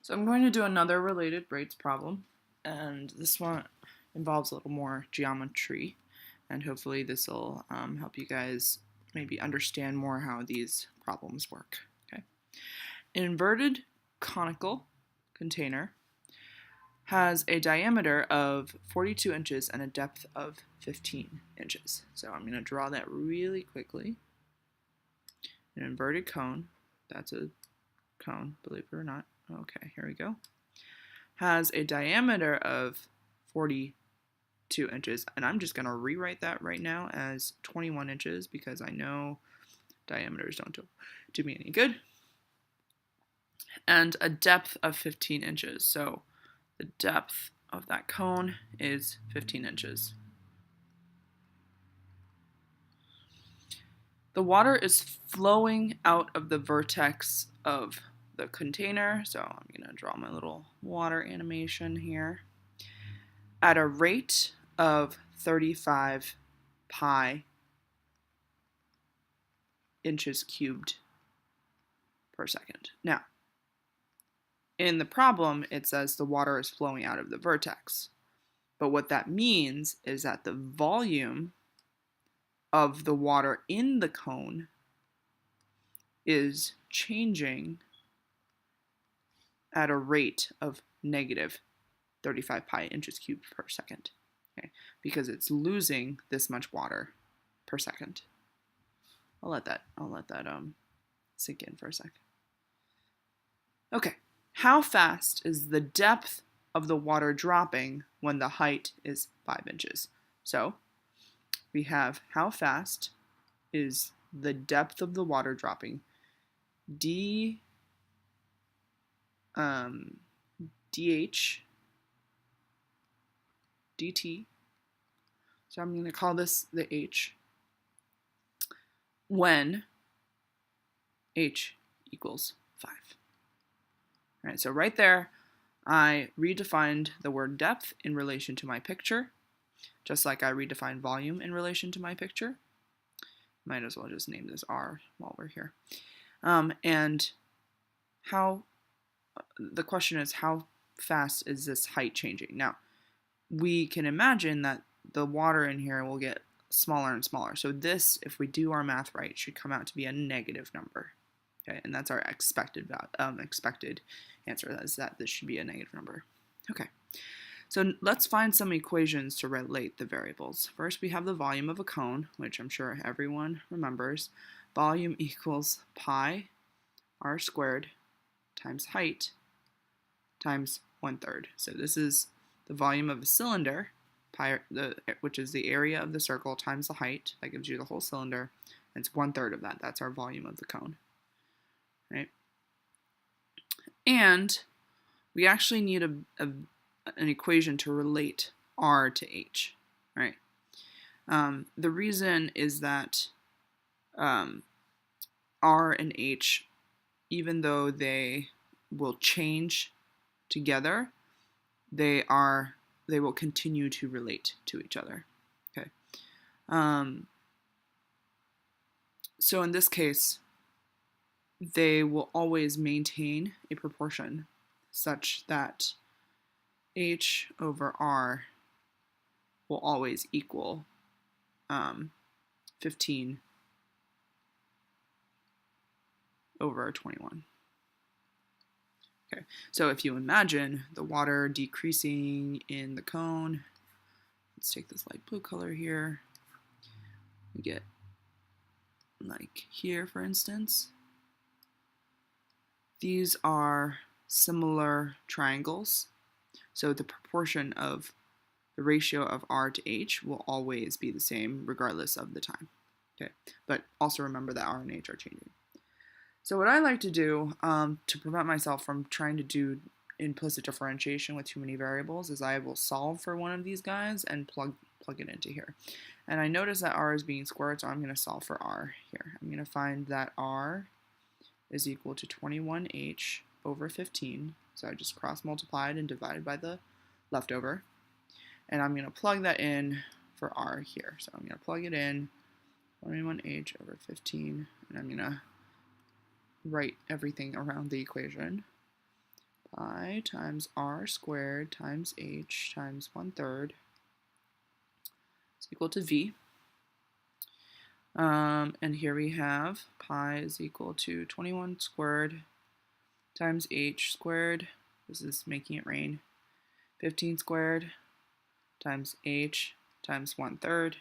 So I'm going to do another related rates problem, and this one involves a little more geometry, and hopefully this will help you guys maybe understand more how these problems work. Okay, an inverted conical container has a diameter of 42 inches and a depth of 15 inches. So I'm going to draw that really quickly. An inverted cone, that's a cone, believe it or not. Okay, here we go. Has a diameter of 42 inches, and I'm just going to rewrite that right now as 21 inches because I know diameters don't do me any good, and a depth of 15 inches. So the depth of that cone is 15 inches. The water is flowing out of the vertex of the container, so I'm going to draw my little water animation here, at a rate of 35 pi inches cubed per second. Now, in the problem, it says the water is flowing out of the vertex. But what that means is that the volume of the water in the cone is changing at a rate of negative 35 pi inches cubed per second. Okay, because it's losing this much water per second. I'll let that sink in for a sec. Okay, how fast is the depth of the water dropping when the height is 5 inches? So we have how fast is the depth of the water dropping, dh dt. So I'm going to call this the h, when h equals 5. All right, so right there, I redefined the word depth in relation to my picture, just like I redefined volume in relation to my picture. Might as well just name this R while we're here. And the question is, how fast is this height changing? Now, we can imagine that the water in here will get smaller and smaller. So this, if we do our math right, should come out to be a negative number. Okay, and that's our expected answer, is that this should be a negative number. Okay, so let's find some equations to relate the variables. First, we have the volume of a cone, which I'm sure everyone remembers. Volume equals pi r squared times height times 1/3. So this is the volume of a cylinder, which is the area of the circle times the height. That gives you the whole cylinder. And it's 1/3 of that. That's our volume of the cone. Right? And we actually need an equation to relate R to H, right? The reason is that R and H, even though they will change together, they will continue to relate to each other. Okay. So in this case, they will always maintain a proportion such that H over R will always equal 15 over 21. Okay, so if you imagine the water decreasing in the cone, let's take this light blue color here. We get like here, for instance. These are similar triangles, so the proportion of the ratio of R to H will always be the same regardless of the time. Okay, but also remember that R and H are changing. So what I like to do to prevent myself from trying to do implicit differentiation with too many variables is I will solve for one of these guys and plug it into here. And I notice that R is being squared, so I'm going to solve for R here. I'm going to find that R is equal to 21H over 15. So I just cross multiplied and divided by the leftover. And I'm going to plug that in for R here. So I'm going to plug it in, 21H over 15, and I'm going to write everything around the equation. Pi pi times r squared times h times 1/3 is equal to v. And here we have pi is equal to 21 squared times h squared. This is making it rain. 15 squared times h times 1/3.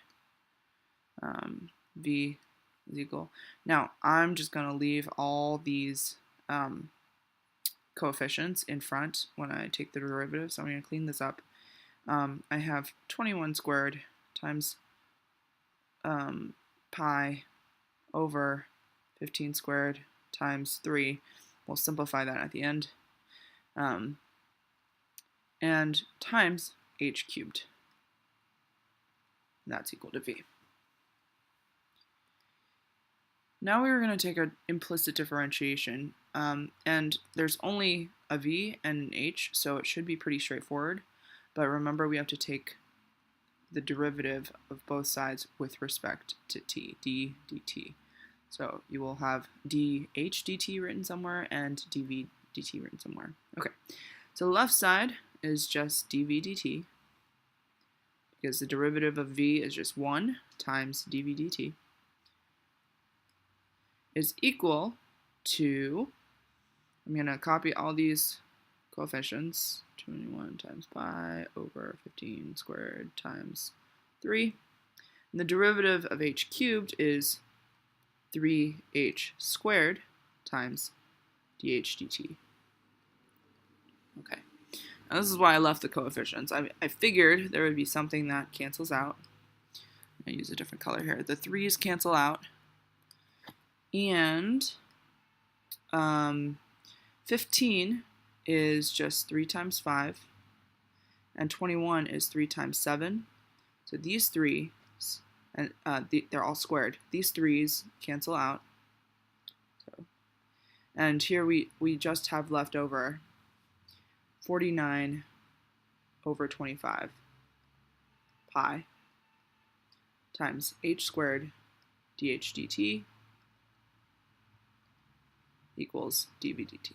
V is equal. Now, I'm just going to leave all these coefficients in front when I take the derivative, so I'm going to clean this up. I have 21 squared times pi over 15 squared times 3. We'll simplify that at the end. And times h cubed. That's equal to v. Now we're going to take an implicit differentiation, and there's only a v and an h, so it should be pretty straightforward. But remember, we have to take the derivative of both sides with respect to t, d dt. So you will have dh dt written somewhere and dv dt written somewhere. Okay, so the left side is just dv dt, because the derivative of v is just 1 times dv dt, is equal to, I'm going to copy all these coefficients, 21 times pi over 15 squared times 3. And the derivative of h cubed is 3h squared times dh dt. Okay, now this is why I left the coefficients. I figured there would be something that cancels out. I use a different color here. The 3's cancel out, and 15 is just 3 times 5, and 21 is 3 times 7. So these 3's, and they're all squared. These 3's cancel out. So, and here we just have left over 49 over 25 pi times h squared dh dt equals dv dt.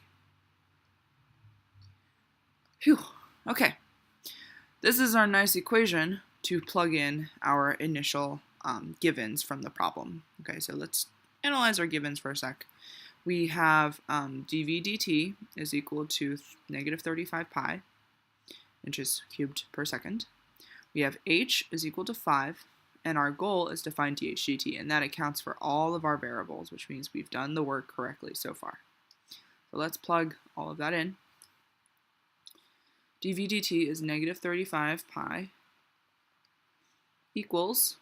Phew, okay. This is our nice equation to plug in our initial givens from the problem. Okay, so let's analyze our givens for a sec. We have dv dt is equal to negative 35 pi inches cubed per second. We have h is equal to 5, and our goal is to find dh dt, and that accounts for all of our variables, which means we've done the work correctly so far. So let's plug all of that in. dv dt is negative 35 pi equals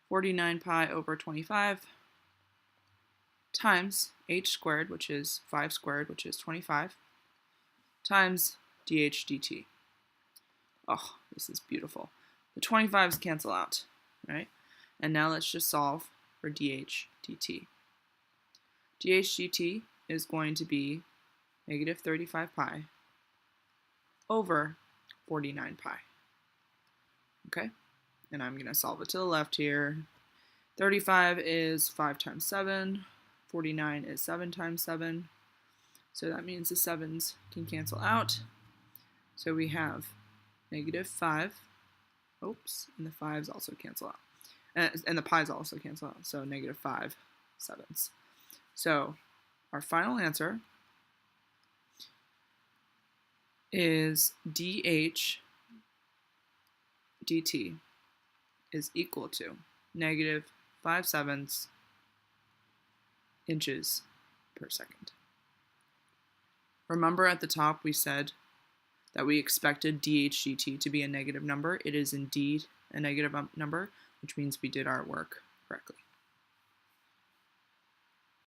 49 pi over 25 times h squared, which is 5 squared, which is 25, times dh dt. Oh, this is beautiful. The 25's cancel out, right? And now let's just solve for dh dt. dh dt is going to be negative 35 pi over 49 pi. Okay, and I'm going to solve it to the left here. 35 is 5 times 7. 49 is 7 times 7. So that means the 7's can cancel out. So we have negative 5. Oops, and the 5's also cancel out. And the pi's also cancel out. So negative 5 sevenths. So our final answer is dh dt is equal to negative 5/7 inches per second. Remember at the top we said that we expected dh dt to be a negative number. It is indeed a negative number, which means we did our work correctly.